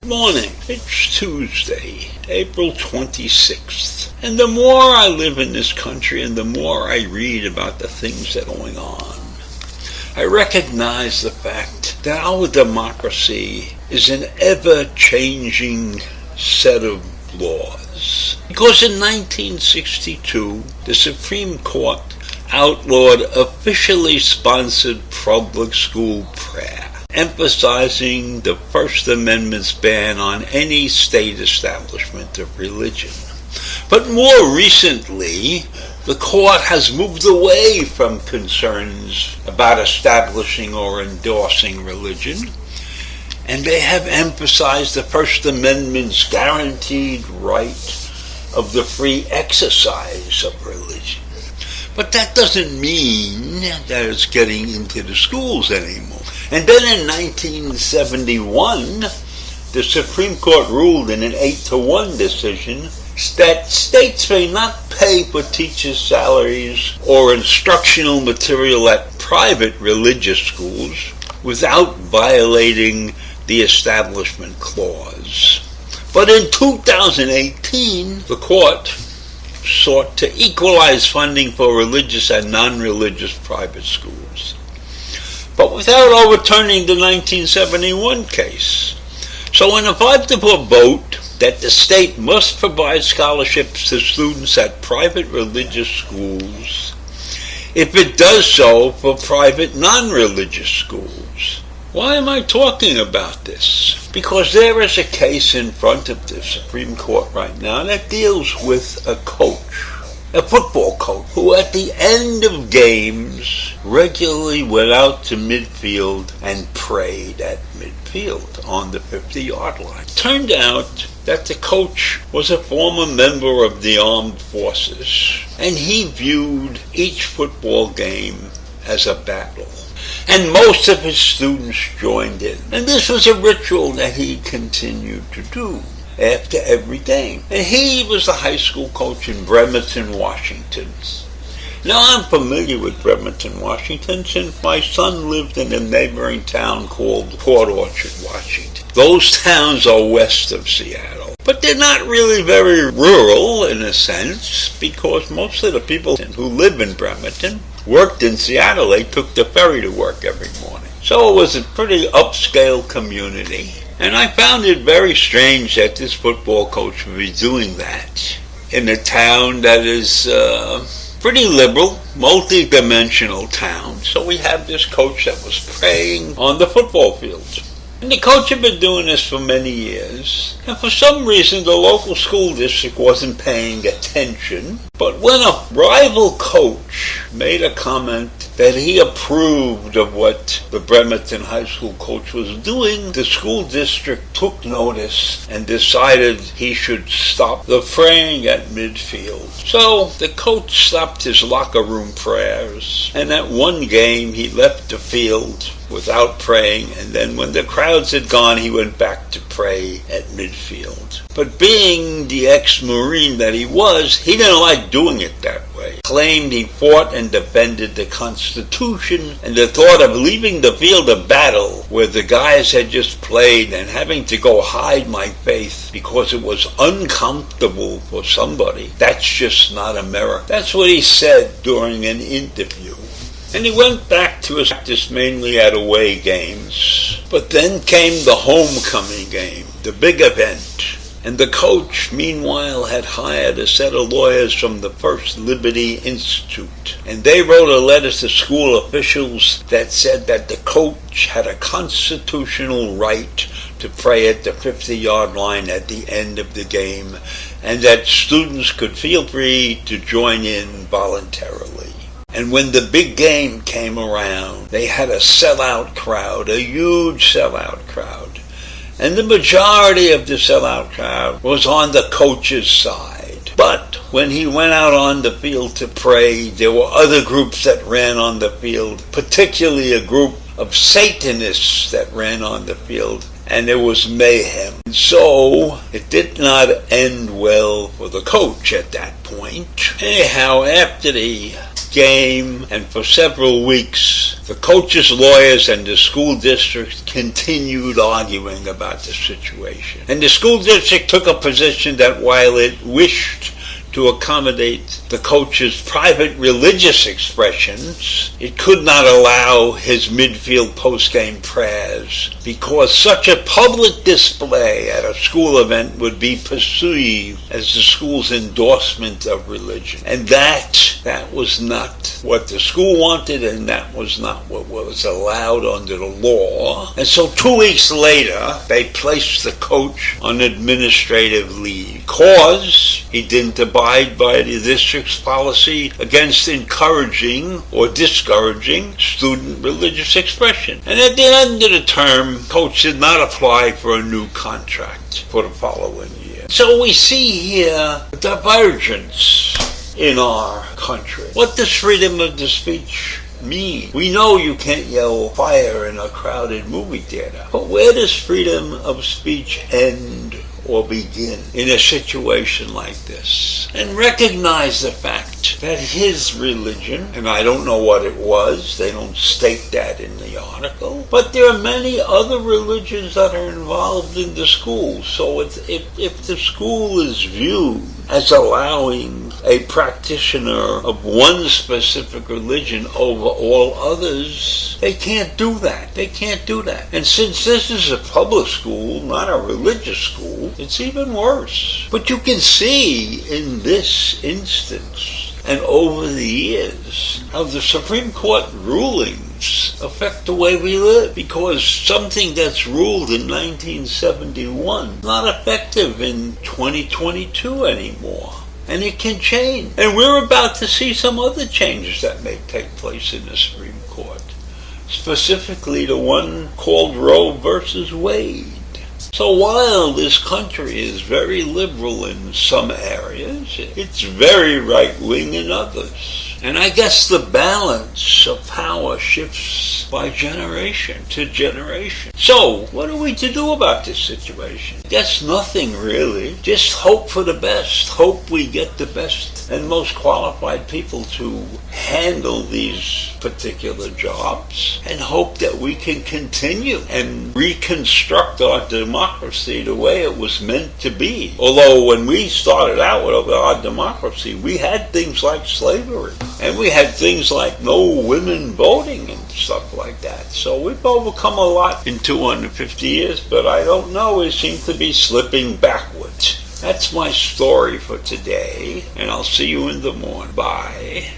Morning. It's Tuesday, April 26th. And the more I live in this country and the more I read about the things that are going on, I recognize the fact that our democracy is an ever-changing set of laws. Because in 1962, the Supreme Court outlawed officially sponsored public school prayer, emphasizing the First Amendment's ban on any state establishment of religion. But more recently, the court has moved away from concerns about establishing or endorsing religion, and they have emphasized the First Amendment's guaranteed right of the free exercise of religion. But that doesn't mean that it's getting into the schools anymore. And then in 1971, the Supreme Court ruled in an 8-1 decision that states may not pay for teachers' salaries or instructional material at private religious schools without violating the Establishment Clause. But in 2018, the court sought to equalize funding for religious and non-religious private schools, but without overturning the 1971 case. So in a 5-4 vote that the state must provide scholarships to students at private religious schools if it does so for private non-religious schools. Why am I talking about this? Because there is a case in front of the Supreme Court right now that deals with a coach, a football coach, who at the end of games regularly went out to midfield and prayed at midfield on the 50-yard line. Turned out that the coach was a former member of the armed forces, and he viewed each football game as a battle. And most of his students joined in. And this was a ritual that he continued to do after every game. And he was the high school coach in Bremerton, Washington. Now, I'm familiar with Bremerton, Washington, since my son lived in a neighboring town called Port Orchard, Washington. Those towns are west of Seattle. But they're not really very rural in a sense, because most of the people who live in Bremerton worked in Seattle. They took the ferry to work every morning. So it was a pretty upscale community. And I found it very strange that this football coach would be doing that in a town that is pretty liberal, multi-dimensional town. So we have this coach that was praying on the football field. And the coach had been doing this for many years, and for some reason the local school district wasn't paying attention. But when a rival coach made a comment that he approved of what the Bremerton High School coach was doing, the school district took notice and decided he should stop the praying at midfield. So the coach stopped his locker room prayers, and at one game he left the field without praying, and then when the crowds had gone, he went back to pray at midfield. But being the ex-Marine that he was, he didn't like doing it that way. Claimed he fought and defended the Constitution, and the thought of leaving the field of battle where the guys had just played and having to go hide my faith because it was uncomfortable for somebody, that's just not America. That's what he said during an interview. And he went back to his practice mainly at away games. But then came the homecoming game, the big event. And the coach, meanwhile, had hired a set of lawyers from the First Liberty Institute. And they wrote a letter to school officials that said that the coach had a constitutional right to pray at the 50-yard line at the end of the game, and that students could feel free to join in voluntarily. And when the big game came around, they had a sellout crowd, a huge sellout crowd. And the majority of the sellout crowd was on the coach's side. But when he went out on the field to pray, there were other groups that ran on the field, particularly a group of Satanists that ran on the field. and there was mayhem. So it did not end well for the coach at that point. Anyhow, after the game and for several weeks, the coaches, lawyers, and the school district continued arguing about the situation. And the school district took a position that while it wished to accommodate the coach's private religious expressions, it could not allow his midfield post-game prayers because such a public display at a school event would be perceived as the school's endorsement of religion. And that was not what the school wanted, and that was not what was allowed under the law. And so 2 weeks later, they placed the coach on administrative leave because he didn't abide by the district's policy against encouraging or discouraging student religious expression. And at the end of the term, coach did not apply for a new contract for the following year. So we see here a divergence in our country. What does freedom of the speech mean? We know you can't yell fire in a crowded movie theater, but where does freedom of speech end or begin in a situation like this? And recognize the fact that his religion, and I don't know what it was, they don't state that in the article, but there are many other religions that are involved in the school. So if the school is viewed as allowing a practitioner of one specific religion over all others, they can't do that. They can't do that. And since this is a public school, not a religious school, it's even worse. But you can see in this instance and over the years how the Supreme Court rulings affect the way we live, because something that's ruled in 1971 is not effective in 2022 anymore. And it can change. And we're about to see some other changes that may take place in the Supreme Court, specifically the one called Roe versus Wade. So while this country is very liberal in some areas, it's very right-wing in others. And I guess the balance of power shifts by generation to generation. So, what are we to do about this situation? I guess nothing really. Just hope for the best. Hope we get the best and most qualified people to handle these particular jobs, and hope that we can continue and reconstruct our democracy the way it was meant to be. Although when we started out with our democracy, we had things like slavery, and we had things like no women voting and stuff like that. So we've overcome a lot in 250 years, but I don't know, we seem to be slipping backwards. That's my story for today, and I'll see you in the morning. Bye.